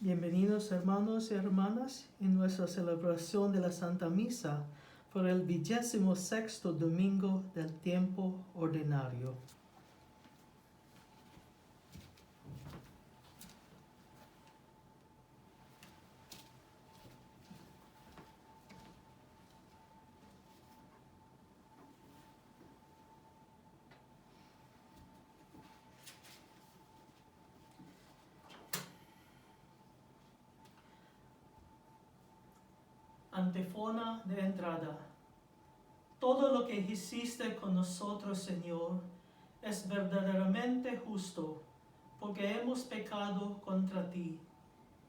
Bienvenidos hermanos y hermanas en nuestra celebración de la Santa Misa por el 26º domingo del tiempo ordinario. Antífona de entrada. Todo lo que hiciste con nosotros, Señor, es verdaderamente justo, porque hemos pecado contra ti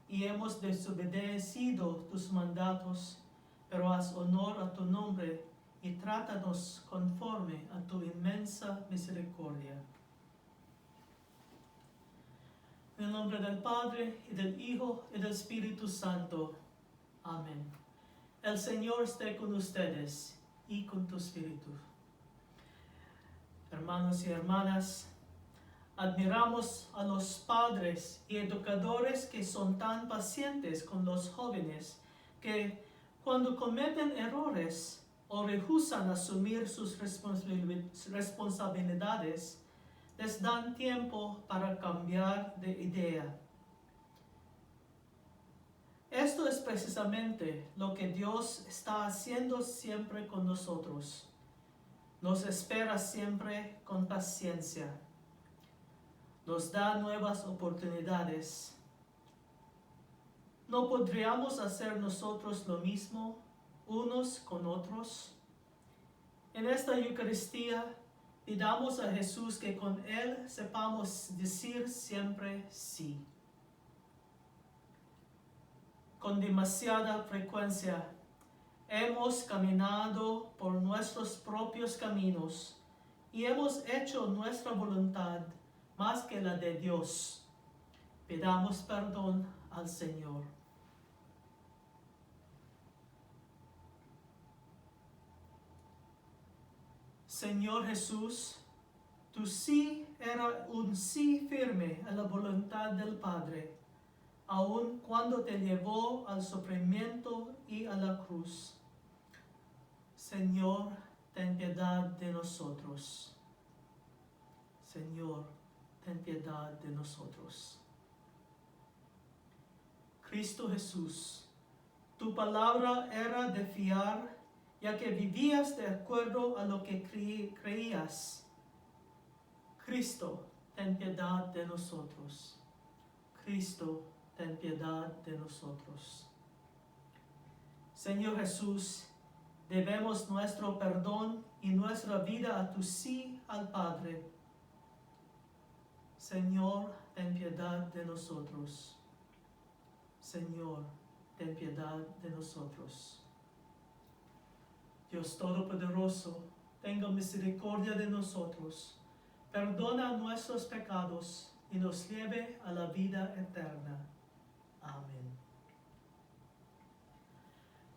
y hemos desobedecido tus mandatos, pero haz honor a tu nombre y trátanos conforme a tu inmensa misericordia. En el nombre del Padre, y del Hijo, y del Espíritu Santo. Amén. El Señor esté con ustedes y con tu espíritu. Hermanos y hermanas, admiramos a los padres y educadores que son tan pacientes con los jóvenes que, cuando cometen errores o rehúsan asumir sus responsabilidades, les dan tiempo para cambiar de idea. Esto es precisamente lo que Dios está haciendo siempre con nosotros. Nos espera siempre con paciencia. Nos da nuevas oportunidades. ¿No podríamos hacer nosotros lo mismo unos con otros? En esta Eucaristía pidamos a Jesús que con Él sepamos decir siempre sí. Con demasiada frecuencia hemos caminado por nuestros propios caminos y hemos hecho nuestra voluntad más que la de Dios. Pidamos perdón al Señor. Señor Jesús, tu sí era un sí firme a la voluntad del Padre, aun cuando te llevó al sufrimiento y a la cruz. Señor, ten piedad de nosotros. Señor, ten piedad de nosotros. Cristo Jesús, tu palabra era de fiar, ya que vivías de acuerdo a lo que creías. Cristo, ten piedad de nosotros. Cristo, ten piedad de nosotros. Señor Jesús, debemos nuestro perdón y nuestra vida a tu sí al Padre. Señor, ten piedad de nosotros. Señor, ten piedad de nosotros. Dios Todopoderoso, tenga misericordia de nosotros, perdona nuestros pecados y nos lleve a la vida eterna. Amén.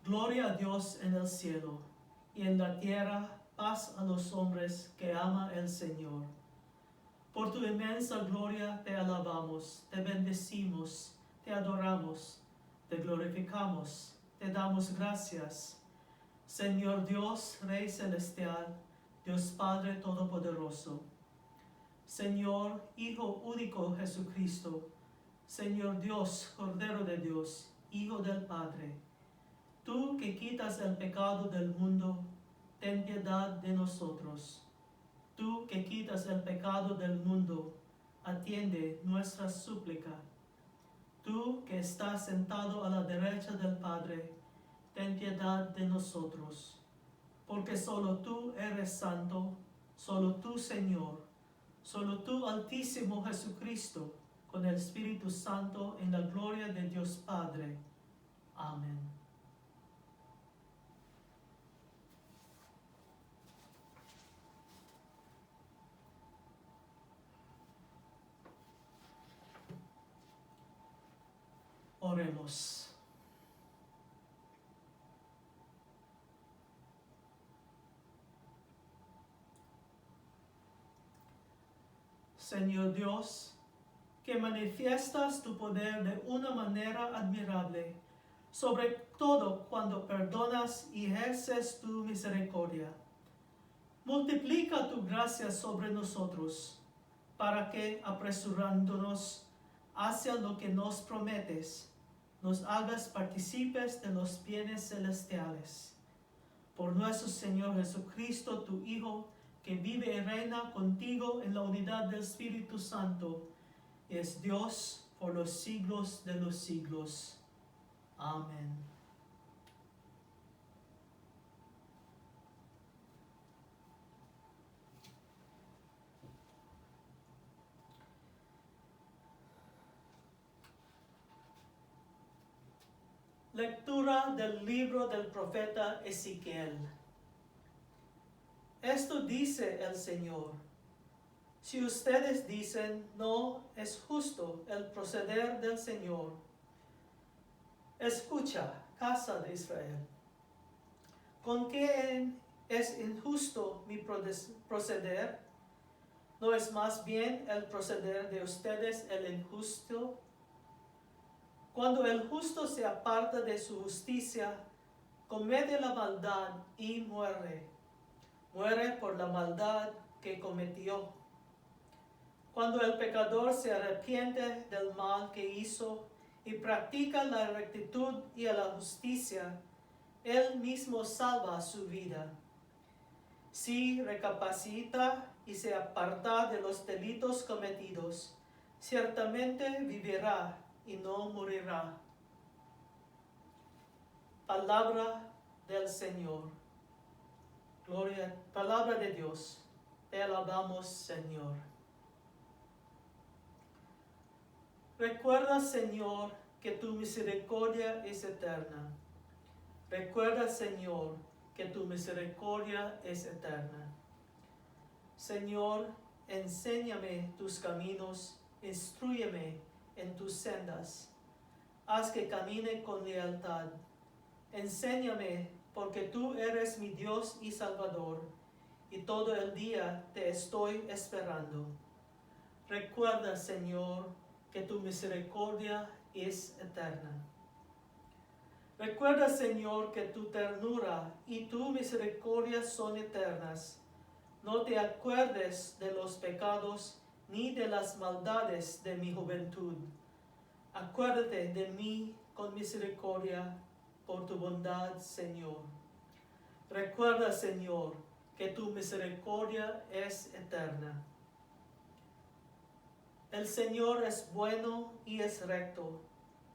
Gloria a Dios en el cielo, y en la tierra paz a los hombres que ama el Señor. Por tu inmensa gloria te alabamos, te bendecimos, te adoramos, te glorificamos, te damos gracias. Señor Dios, Rey Celestial, Dios Padre Todopoderoso, Señor Hijo único Jesucristo, Señor Dios, Cordero de Dios, Hijo del Padre, tú que quitas el pecado del mundo, ten piedad de nosotros. Tú que quitas el pecado del mundo, atiende nuestra súplica. Tú que estás sentado a la derecha del Padre, ten piedad de nosotros. Porque solo tú eres santo, solo tú Señor, solo tú Altísimo Jesucristo, con el Espíritu Santo en la gloria de Dios Padre. Amén. Oremos. Señor Dios, que manifiestas tu poder de una manera admirable, sobre todo cuando perdonas y ejerces tu misericordia. Multiplica tu gracia sobre nosotros, para que, apresurándonos hacia lo que nos prometes, nos hagas partícipes de los bienes celestiales. Por nuestro Señor Jesucristo, tu Hijo, que vive y reina contigo en la unidad del Espíritu Santo, y es Dios por los siglos de los siglos. Amén. Lectura del libro del profeta Ezequiel. Esto dice el Señor: si ustedes dicen, no es justo el proceder del Señor, escucha, casa de Israel. ¿Con qué es injusto mi proceder? ¿No es más bien el proceder de ustedes el injusto? Cuando el justo se aparta de su justicia, comete la maldad y muere. Muere por la maldad que cometió. Cuando el pecador se arrepiente del mal que hizo y practica la rectitud y la justicia, él mismo salva su vida. Si recapacita y se aparta de los delitos cometidos, ciertamente vivirá y no morirá. Palabra del Señor. Gloria, palabra de Dios. Te alabamos, Señor. Recuerda, Señor, que tu misericordia es eterna. Recuerda, Señor, que tu misericordia es eterna. Señor, enséñame tus caminos, instrúyeme en tus sendas. Haz que camine con lealtad. Enséñame, porque tú eres mi Dios y Salvador, y todo el día te estoy esperando. Recuerda, Señor, que tu misericordia es eterna. Recuerda, Señor, que tu ternura y tu misericordia son eternas. No te acuerdes de los pecados ni de las maldades de mi juventud. Acuérdate de mí con misericordia por tu bondad, Señor. Recuerda, Señor, que tu misericordia es eterna. El Señor es bueno y es recto,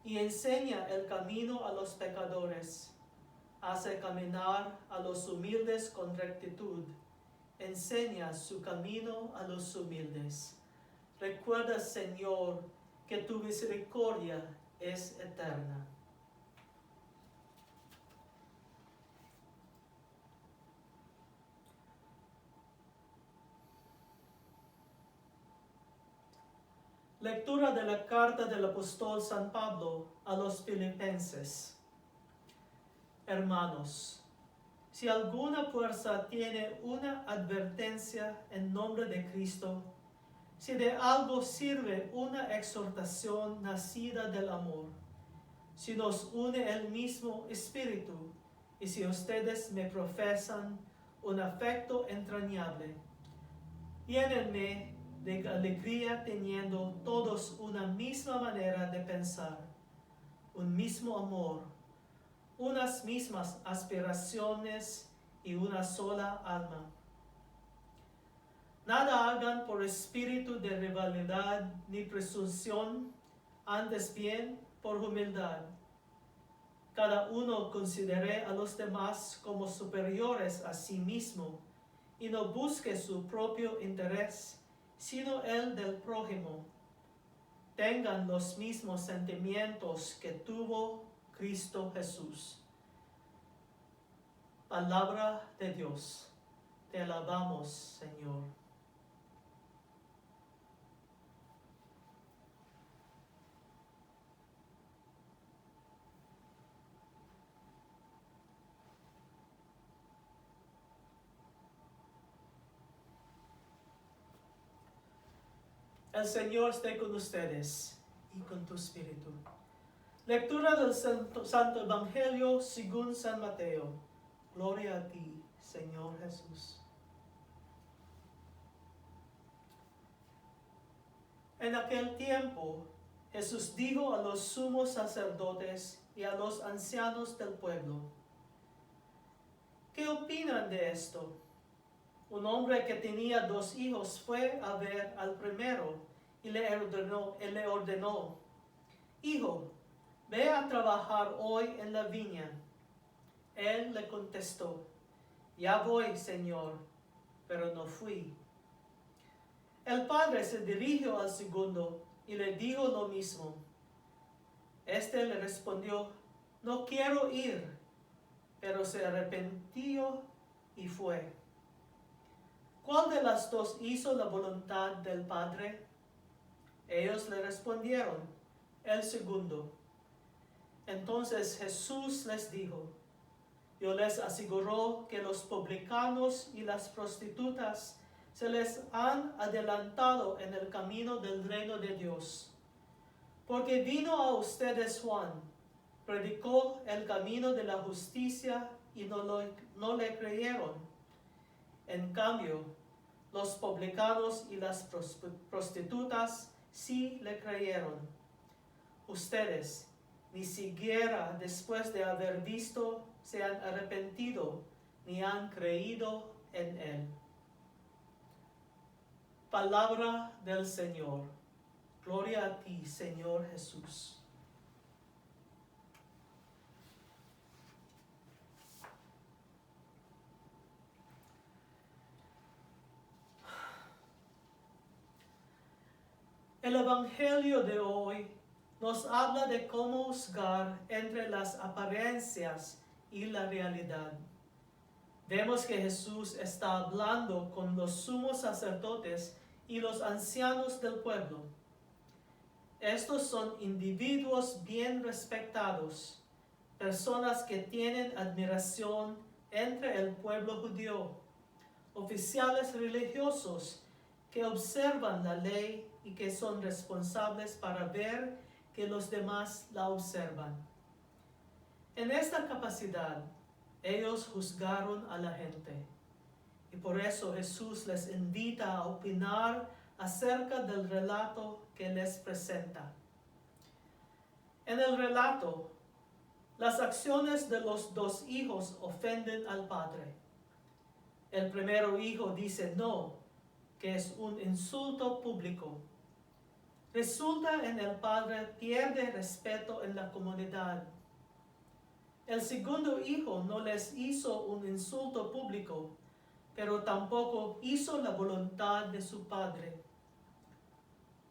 y enseña el camino a los pecadores. Hace caminar a los humildes con rectitud. Enseña su camino a los humildes. Recuerda, Señor, que tu misericordia es eterna. Lectura de la carta del apóstol San Pablo a los Filipenses. Hermanos, si alguna fuerza tiene una advertencia en nombre de Cristo, si de algo sirve una exhortación nacida del amor, si nos une el mismo espíritu, y si ustedes me profesan un afecto entrañable, llénenme de alegría teniendo todos una misma manera de pensar, un mismo amor, unas mismas aspiraciones y una sola alma. Nada hagan por espíritu de rivalidad ni presunción, antes bien por humildad. Cada uno considere a los demás como superiores a sí mismo y no busque su propio interés, sino el del prójimo. Tengan los mismos sentimientos que tuvo Cristo Jesús. Palabra de Dios. Te alabamos, Señor. El Señor esté con ustedes y con tu espíritu. Lectura del Santo Evangelio según San Mateo. Gloria a ti, Señor Jesús. En aquel tiempo, Jesús dijo a los sumos sacerdotes y a los ancianos del pueblo: ¿Qué opinan de esto? Un hombre que tenía 2 hijos fue a ver al primero y le ordenó: Hijo, ve a trabajar hoy en la viña. Él le contestó: Ya voy, Señor, pero no fui. El padre se dirigió al segundo y le dijo lo mismo. Este le respondió: No quiero ir, pero se arrepintió y fue. ¿Cuál de las 2 hizo la voluntad del Padre? Ellos le respondieron: El segundo. Entonces Jesús les dijo: Yo les aseguro que los publicanos y las prostitutas se les han adelantado en el camino del reino de Dios. Porque vino a ustedes Juan, predicó el camino de la justicia y no le creyeron. En cambio, los publicanos y las prostitutas sí le creyeron. Ustedes, ni siquiera después de haber visto, se han arrepentido, ni han creído en él. Palabra del Señor. Gloria a ti, Señor Jesús. El Evangelio de hoy nos habla de cómo juzgar entre las apariencias y la realidad. Vemos que Jesús está hablando con los sumos sacerdotes y los ancianos del pueblo. Estos son individuos bien respetados, personas que tienen admiración entre el pueblo judío, oficiales religiosos que observan la ley y que son responsables para ver que los demás la observan. En esta capacidad, ellos juzgaron a la gente, y por eso Jesús les invita a opinar acerca del relato que les presenta. En el relato, las acciones de los 2 hijos ofenden al padre. El primero hijo dice no, que es un insulto público. Resulta en el padre pierde respeto en la comunidad. El segundo hijo no les hizo un insulto público, pero tampoco hizo la voluntad de su padre.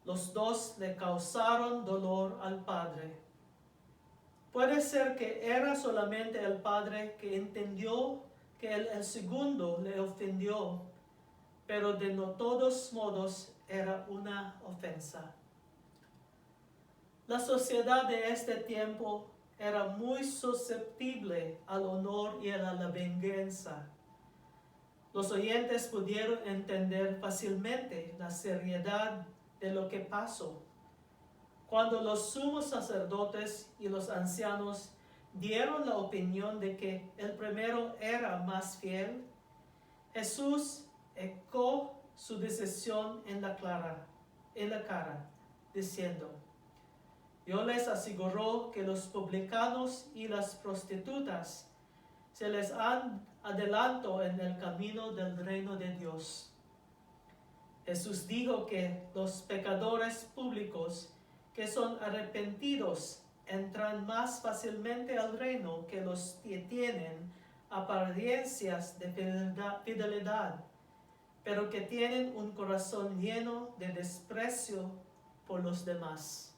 Los 2 le causaron dolor al padre. Puede ser que era solamente el padre que entendió que el segundo le ofendió, pero de no todos modos era una ofensa. La sociedad de este tiempo era muy susceptible al honor y a la venganza. Los oyentes pudieron entender fácilmente la seriedad de lo que pasó. Cuando los sumos sacerdotes y los ancianos dieron la opinión de que el primero era más fiel, Jesús ecoó su decisión en la cara, diciendo: Yo les aseguro que los publicanos y las prostitutas se les han adelantado en el camino del reino de Dios. Jesús dijo que los pecadores públicos que son arrepentidos entran más fácilmente al reino que los que tienen apariencias de fidelidad, pero que tienen un corazón lleno de desprecio por los demás.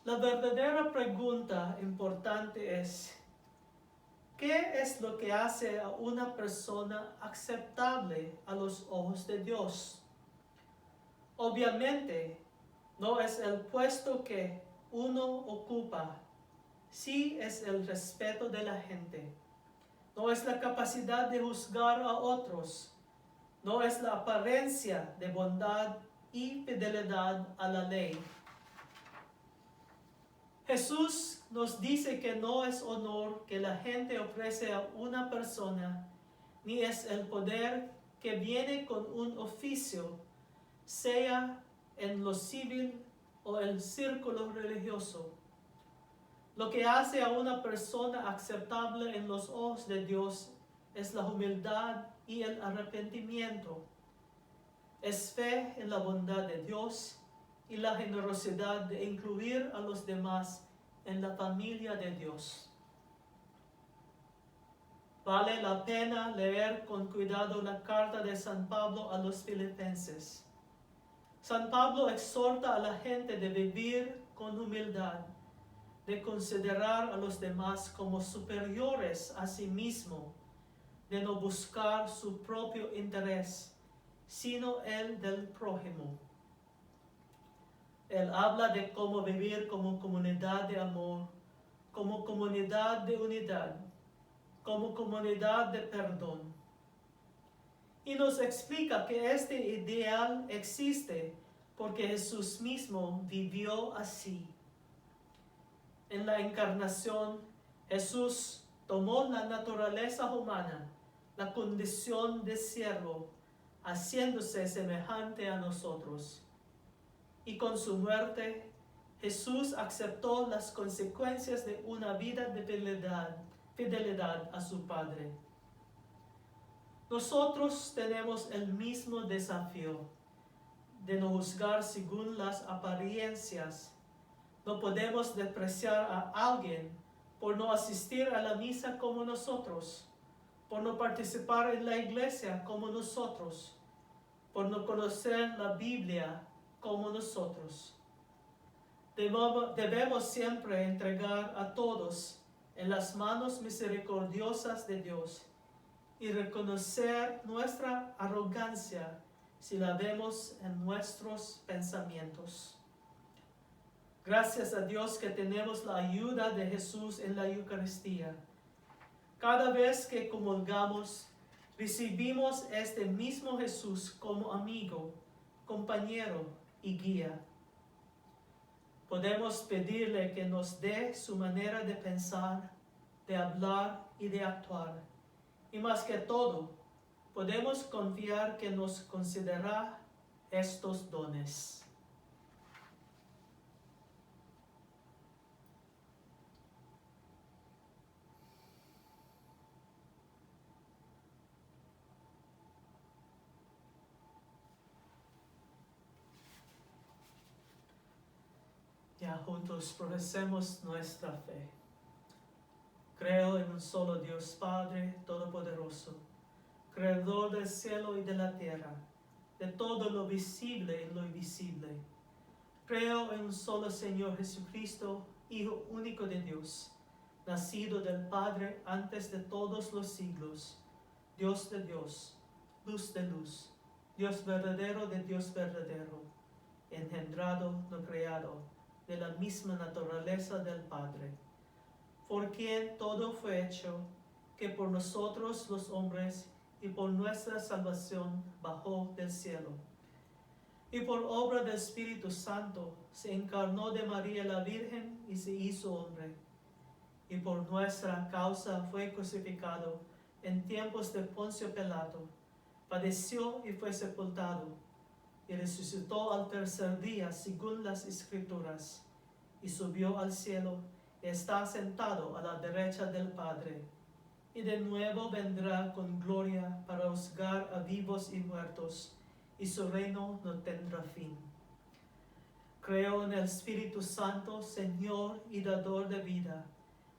La verdadera pregunta importante es: ¿qué es lo que hace a una persona aceptable a los ojos de Dios? Obviamente, no es el puesto que uno ocupa, sí es el respeto de la gente. No es la capacidad de juzgar a otros, no es la apariencia de bondad y fidelidad a la ley. Jesús nos dice que no es honor que la gente ofrece a una persona, ni es el poder que viene con un oficio, sea en lo civil o el círculo religioso. Lo que hace a una persona aceptable en los ojos de Dios es la humildad y el arrepentimiento. Es fe en la bondad de Dios y la generosidad de incluir a los demás en la familia de Dios. Vale la pena leer con cuidado la carta de San Pablo a los Filipenses. San Pablo exhorta a la gente de vivir con humildad, de considerar a los demás como superiores a sí mismo, de no buscar su propio interés, sino el del prójimo. Él habla de cómo vivir como comunidad de amor, como comunidad de unidad, como comunidad de perdón. Y nos explica que este ideal existe porque Jesús mismo vivió así. En la encarnación, Jesús tomó la naturaleza humana, la condición de siervo, haciéndose semejante a nosotros. Y con su muerte, Jesús aceptó las consecuencias de una vida de fidelidad a su Padre. Nosotros tenemos el mismo desafío de no juzgar según las apariencias. No podemos despreciar a alguien por no asistir a la misa como nosotros, por no participar en la iglesia como nosotros, por no conocer la Biblia como nosotros. Debemos siempre entregar a todos en las manos misericordiosas de Dios y reconocer nuestra arrogancia si la vemos en nuestros pensamientos. Gracias a Dios que tenemos la ayuda de Jesús en la Eucaristía. Cada vez que comulgamos, recibimos este mismo Jesús como amigo, compañero y guía. Podemos pedirle que nos dé su manera de pensar, de hablar y de actuar. Y más que todo, podemos confiar que nos concederá estos dones. Ya juntos profesemos nuestra fe. Creo en un solo Dios Padre Todopoderoso, Creador del cielo y de la tierra, de todo lo visible y lo invisible. Creo en un solo Señor Jesucristo, Hijo único de Dios, nacido del Padre antes de todos los siglos, Dios de Dios, luz de luz, Dios verdadero de Dios verdadero, engendrado, no creado, de la misma naturaleza del Padre, por quien todo fue hecho, que por nosotros los hombres y por nuestra salvación bajó del cielo. Y por obra del Espíritu Santo se encarnó de María la Virgen y se hizo hombre. Y por nuestra causa fue crucificado en tiempos de Poncio Pilato, padeció y fue sepultado, y resucitó al tercer día según las Escrituras, y subió al cielo, y está sentado a la derecha del Padre, y de nuevo vendrá con gloria para juzgar a vivos y muertos, y su reino no tendrá fin. Creo en el Espíritu Santo, Señor y dador de vida,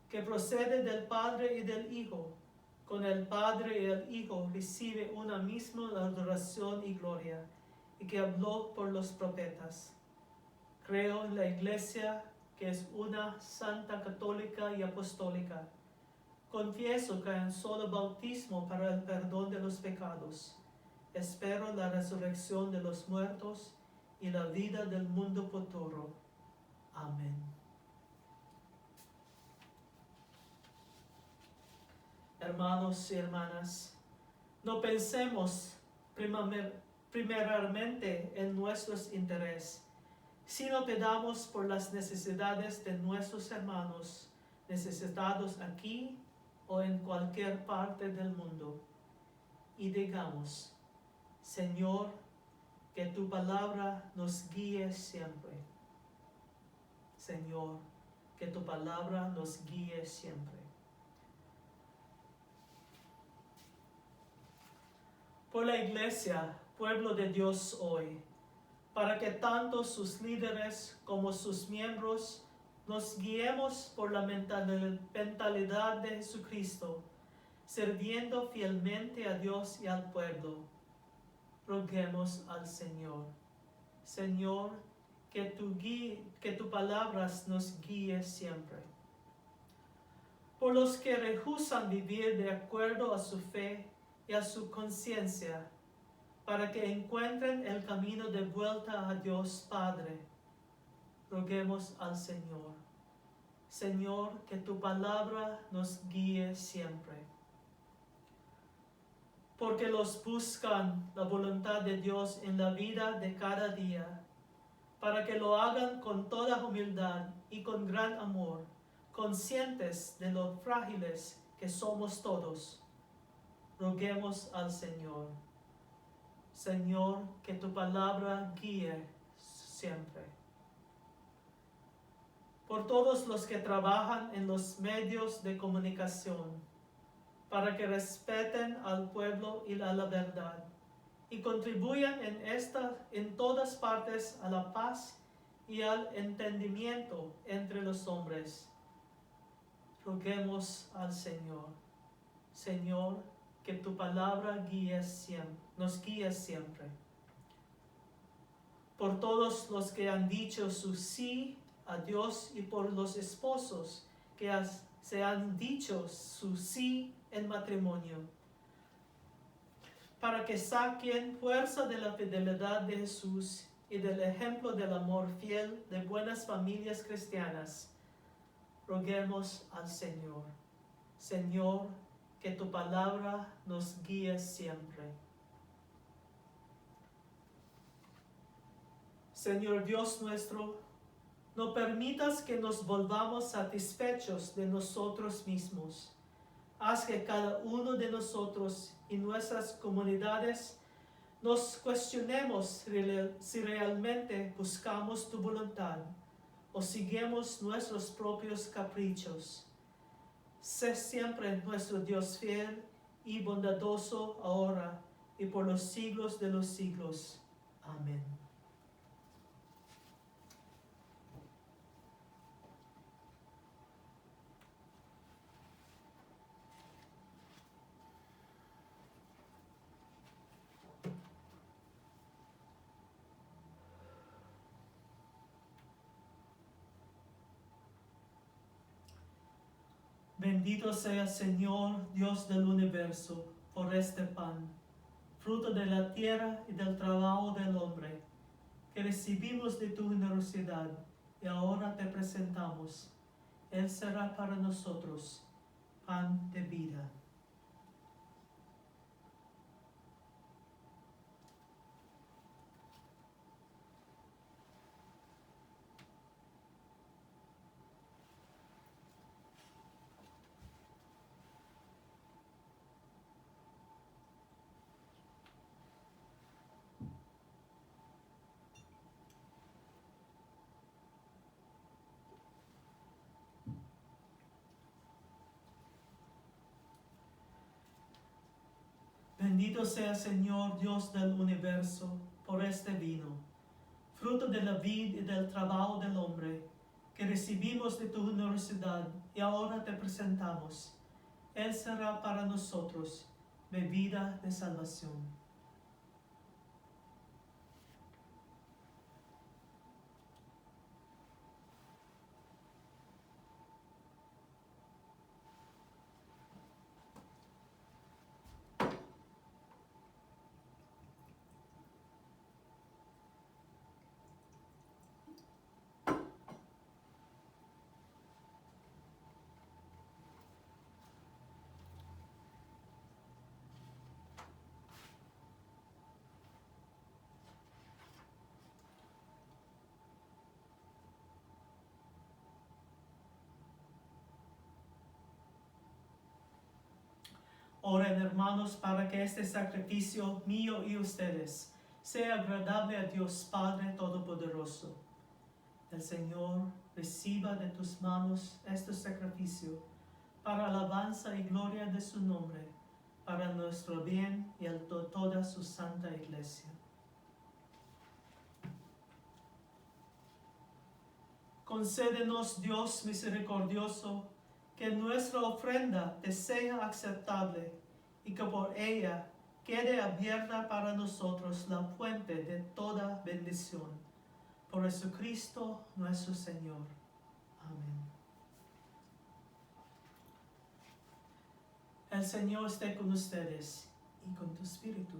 que procede del Padre y del Hijo. Con el Padre y el Hijo recibe una misma adoración y gloria, y que habló por los profetas. Creo en la Iglesia, que es una, santa, católica y apostólica. Confieso que hay un solo bautismo para el perdón de los pecados. Espero la resurrección de los muertos y la vida del mundo futuro. Amén. Hermanos y hermanas, no pensemos primeramente en nuestros intereses, sino pedamos por las necesidades de nuestros hermanos necesitados aquí o en cualquier parte del mundo. Y digamos, Señor, que tu palabra nos guíe siempre. Señor, que tu palabra nos guíe siempre. Por la Iglesia, pueblo de Dios hoy, para que tanto sus líderes como sus miembros nos guiemos por la mentalidad de Jesucristo, sirviendo fielmente a Dios y al pueblo. Roguemos al Señor. Señor, que tu palabra nos guíe siempre. Por los que rehusan vivir de acuerdo a su fe y a su conciencia, para que encuentren el camino de vuelta a Dios Padre, roguemos al Señor. Señor, que tu palabra nos guíe siempre. Porque los buscan la voluntad de Dios en la vida de cada día, para que lo hagan con toda humildad y con gran amor, conscientes de lo frágiles que somos todos. Roguemos al Señor. Señor, que tu palabra guíe siempre. Por todos los que trabajan en los medios de comunicación, para que respeten al pueblo y a la verdad, y contribuyan en todas partes a la paz y al entendimiento entre los hombres. Roguemos al Señor. Señor, que tu palabra nos guíe siempre. Por todos los que han dicho su sí a Dios y por los esposos que se han dicho su sí en matrimonio, para que saquen fuerza de la fidelidad de Jesús y del ejemplo del amor fiel de buenas familias cristianas. Roguemos al Señor. Señor, que tu palabra nos guíe siempre. Señor Dios nuestro, no permitas que nos volvamos satisfechos de nosotros mismos. Haz que cada uno de nosotros y nuestras comunidades nos cuestionemos si realmente buscamos tu voluntad o seguimos nuestros propios caprichos. Sé siempre nuestro Dios fiel y bondadoso ahora y por los siglos de los siglos. Amén. Bendito sea Señor, Dios del universo, por este pan, fruto de la tierra y del trabajo del hombre, que recibimos de tu generosidad y ahora te presentamos. Él será para nosotros pan de vida. Bendito sea Señor, Dios del universo, por este vino, fruto de la vid y del trabajo del hombre, que recibimos de tu generosidad y ahora te presentamos. Él será para nosotros bebida de salvación. Oren, hermanos, para que este sacrificio mío y ustedes sea agradable a Dios Padre Todopoderoso. El Señor reciba de tus manos este sacrificio para alabanza y gloria de su nombre, para nuestro bien y el de toda su santa iglesia. Concédenos, Dios misericordioso, que nuestra ofrenda te sea aceptable y que por ella quede abierta para nosotros la fuente de toda bendición. Por Jesucristo nuestro Señor. Amén. El Señor esté con ustedes y con tu espíritu.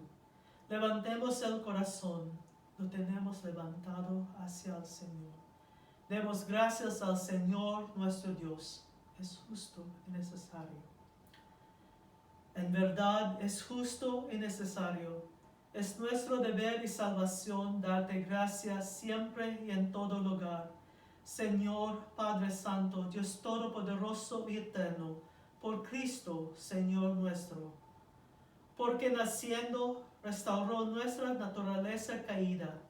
Levantemos el corazón, lo tenemos levantado hacia el Señor. Demos gracias al Señor nuestro Dios. Es justo y necesario. En verdad es justo y necesario. Es nuestro deber y salvación darte gracias siempre y en todo lugar. Señor Padre Santo, Dios Todopoderoso y Eterno, por Cristo, Señor nuestro. Porque naciendo restauró nuestra naturaleza caída.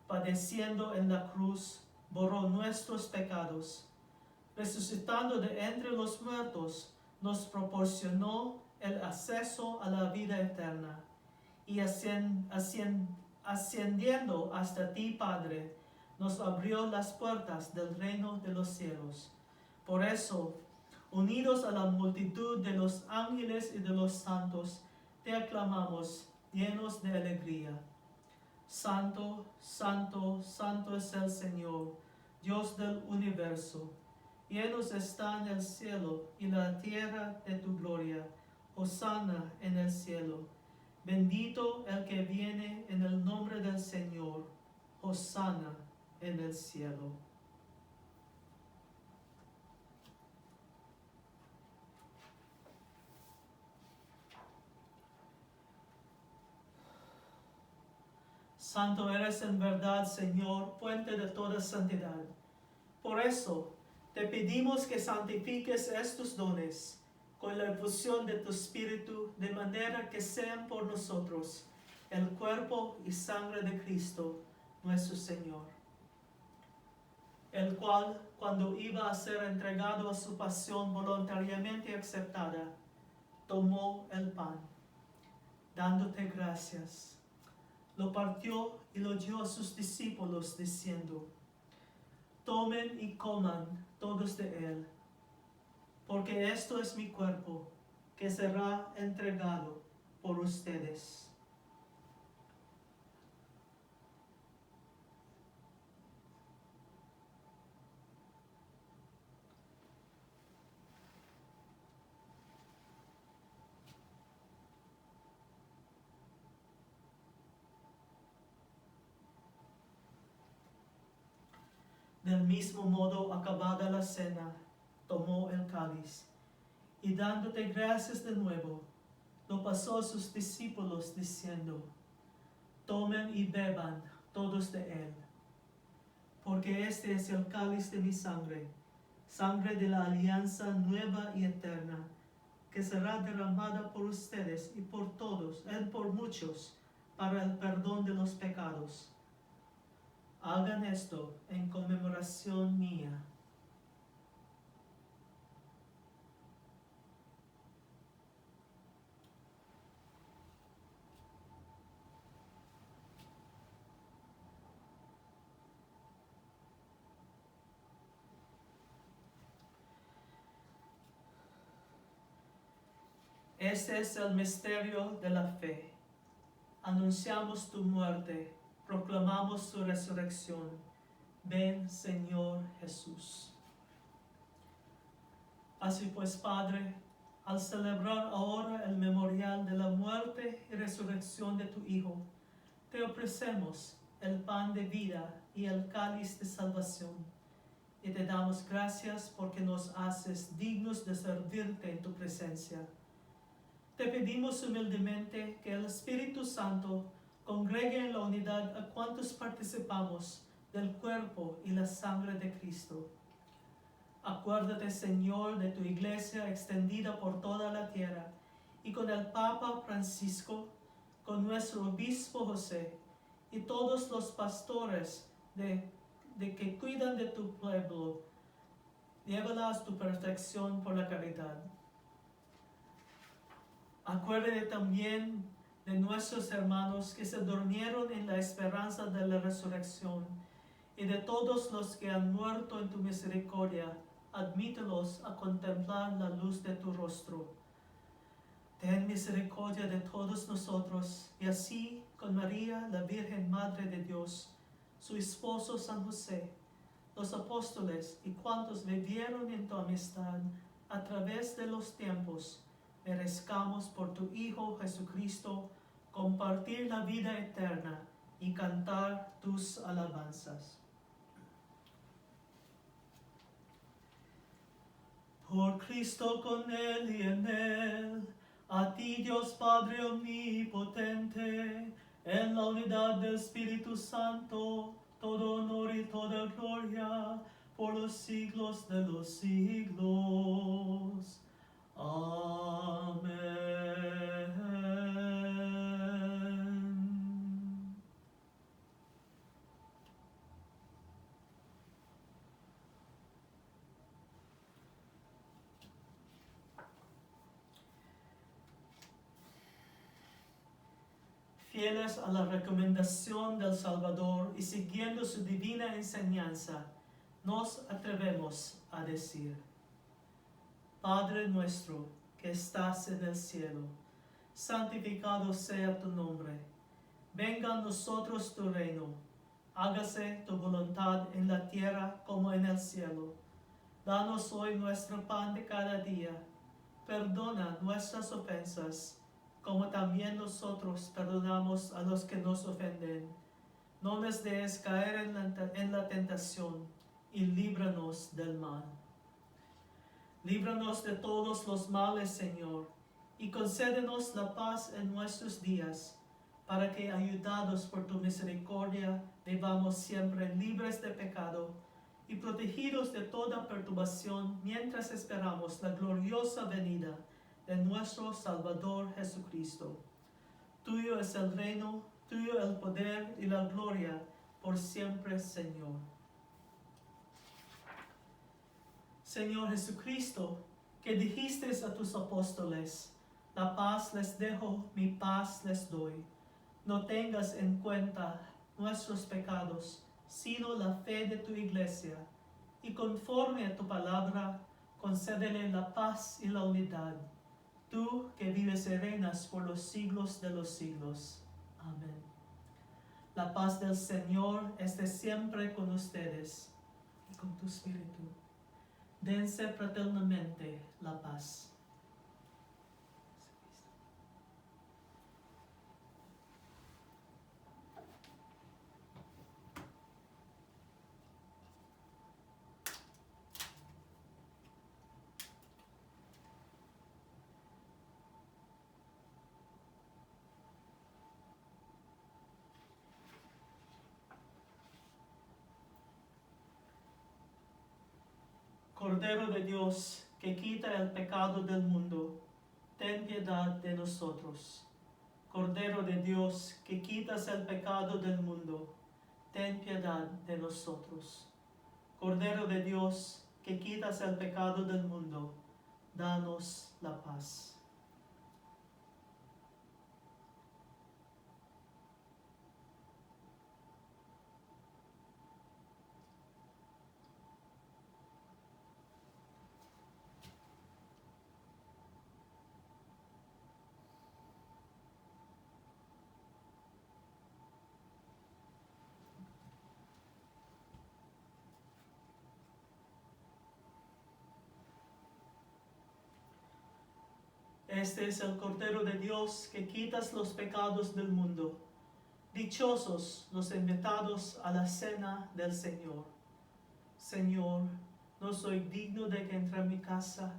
Padeciendo en la cruz, borró nuestros pecados. Resucitando de entre los muertos, nos proporcionó el acceso a la vida eterna. Y ascendiendo hasta ti, Padre, nos abrió las puertas del reino de los cielos. Por eso, unidos a la multitud de los ángeles y de los santos, te aclamamos, llenos de alegría. Santo, santo, santo es el Señor, Dios del universo. Llenos están el cielo y la tierra de tu gloria. Hosana en el cielo. Bendito el que viene en el nombre del Señor. Hosana en el cielo. Santo eres en verdad, Señor, fuente de toda santidad. Por eso, te pedimos que santifiques estos dones con la infusión de tu Espíritu, de manera que sean por nosotros el cuerpo y sangre de Cristo, nuestro Señor, el cual, cuando iba a ser entregado a su pasión voluntariamente aceptada, tomó el pan, dándote gracias, lo partió y lo dio a sus discípulos, diciendo: tomen y coman todos de él, porque esto es mi cuerpo, que será entregado por ustedes. Del mismo modo, acabada la cena, tomó el cáliz, y dándote gracias de nuevo, lo pasó a sus discípulos, diciendo: tomen y beban todos de él, porque este es el cáliz de mi sangre, sangre de la alianza nueva y eterna, que será derramada por ustedes y por todos, por muchos, para el perdón de los pecados. Hagan esto en conmemoración mía. Este es el misterio de la fe. Anunciamos tu muerte, proclamamos tu resurrección. Ven, Señor Jesús. Así pues, Padre, al celebrar ahora el memorial de la muerte y resurrección de tu Hijo, te ofrecemos el pan de vida y el cáliz de salvación, y te damos gracias porque nos haces dignos de servirte en tu presencia. Te pedimos humildemente que el Espíritu Santo congregue en la unidad a cuantos participamos del cuerpo y la sangre de Cristo. Acuérdate, Señor, de tu iglesia extendida por toda la tierra y con el Papa Francisco, con nuestro obispo José, y todos los pastores de que cuidan de tu pueblo, llévalas a tu perfección por la caridad. Acuérdate también de nuestros hermanos que se durmieron en la esperanza de la resurrección, y de todos los que han muerto en tu misericordia, admítelos a contemplar la luz de tu rostro. Ten misericordia de todos nosotros, y así con María, la Virgen Madre de Dios, su esposo San José, los apóstoles y cuantos vivieron en tu amistad a través de los tiempos, merezcamos por tu Hijo Jesucristo compartir la vida eterna y cantar tus alabanzas. Por Cristo, con Él y en Él, a ti Dios Padre omnipotente, en la unidad del Espíritu Santo, todo honor y toda gloria, por los siglos de los siglos. Amén. Fieles a la recomendación del Salvador y siguiendo su divina enseñanza, nos atrevemos a decir: Padre nuestro que estás en el cielo, santificado sea tu nombre. Venga a nosotros tu reino. Hágase tu voluntad en la tierra como en el cielo. Danos hoy nuestro pan de cada día. Perdona nuestras ofensas, como también nosotros perdonamos a los que nos ofenden. No nos dejes caer en la tentación, y líbranos del mal. Líbranos de todos los males, Señor, y concédenos la paz en nuestros días, para que, ayudados por tu misericordia, vivamos siempre libres de pecado y protegidos de toda perturbación, mientras esperamos la gloriosa venida de nuestro Salvador Jesucristo. Tuyo es el reino, tuyo el poder y la gloria, por siempre, Señor. Señor Jesucristo, que dijiste a tus apóstoles: la paz les dejo, mi paz les doy. No tengas en cuenta nuestros pecados, sino la fe de tu iglesia, y conforme a tu palabra, concédele la paz y la unidad. Tú que vives y reinas por los siglos de los siglos. Amén. La paz del Señor esté siempre con ustedes y con tu espíritu. Dense fraternalmente la paz. Cordero de Dios, que quita el pecado del mundo, ten piedad de nosotros. Cordero de Dios, que quitas el pecado del mundo, ten piedad de nosotros. Cordero de Dios, que quitas el pecado del mundo, danos la paz. Este es el Cordero de Dios que quitas los pecados del mundo. Dichosos los invitados a la cena del Señor. Señor, no soy digno de que entre en mi casa,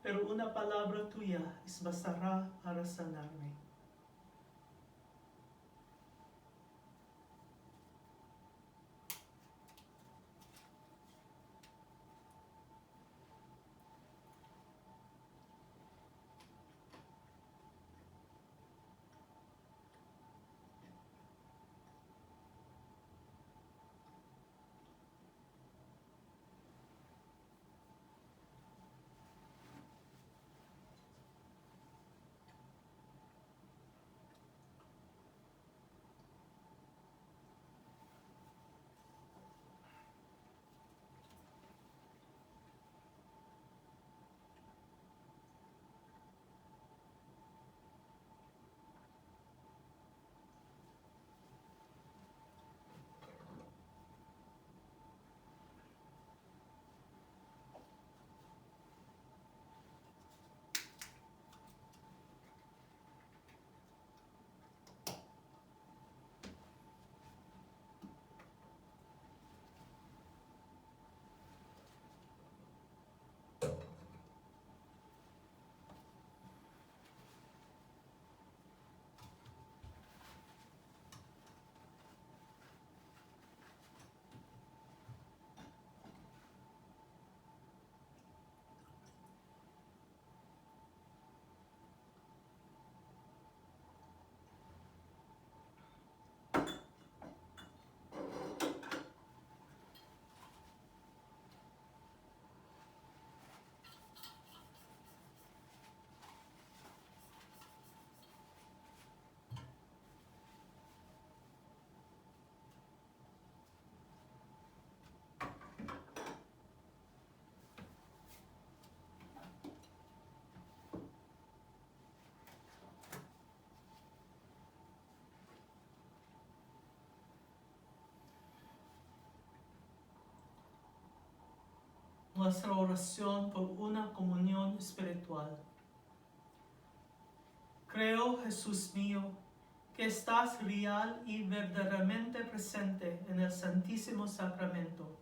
pero una palabra tuya bastará para sanarme. nuestra oración por una comunión espiritual. Creo, Jesús mío, que estás real y verdaderamente presente en el Santísimo Sacramento.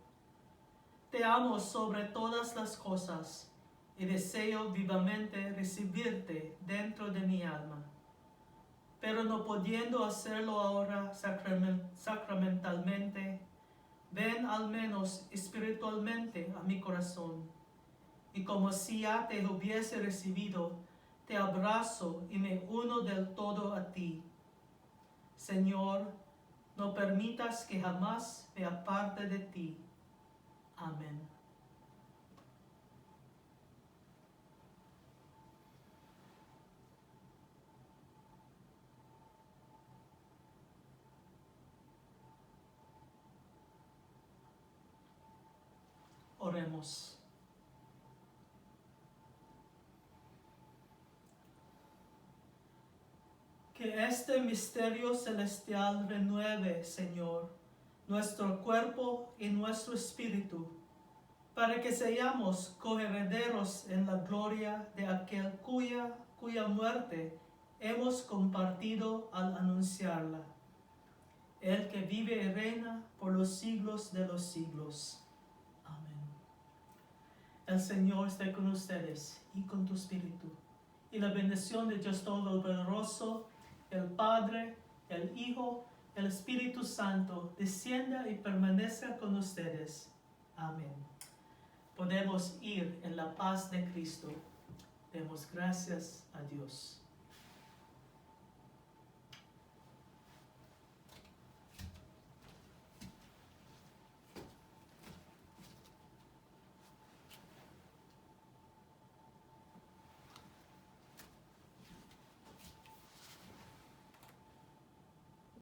Te amo sobre todas las cosas y deseo vivamente recibirte dentro de mi alma. Pero no pudiendo hacerlo ahora sacramentalmente, ven al menos espiritualmente a mi corazón, y como si ya te hubiese recibido, te abrazo y me uno del todo a ti. Señor, no permitas que jamás me aparte de ti. Amén. Oremos. Que este misterio celestial renueve, Señor, nuestro cuerpo y nuestro espíritu, para que seamos coherederos en la gloria de aquel cuya muerte hemos compartido al anunciarla, el que vive y reina por los siglos de los siglos. Amén. El Señor esté con ustedes y con tu espíritu, y la bendición de Dios Todopoderoso, el Padre, el Hijo, el Espíritu Santo, descienda y permanezca con ustedes. Amén. Podemos ir en la paz de Cristo. Demos gracias a Dios.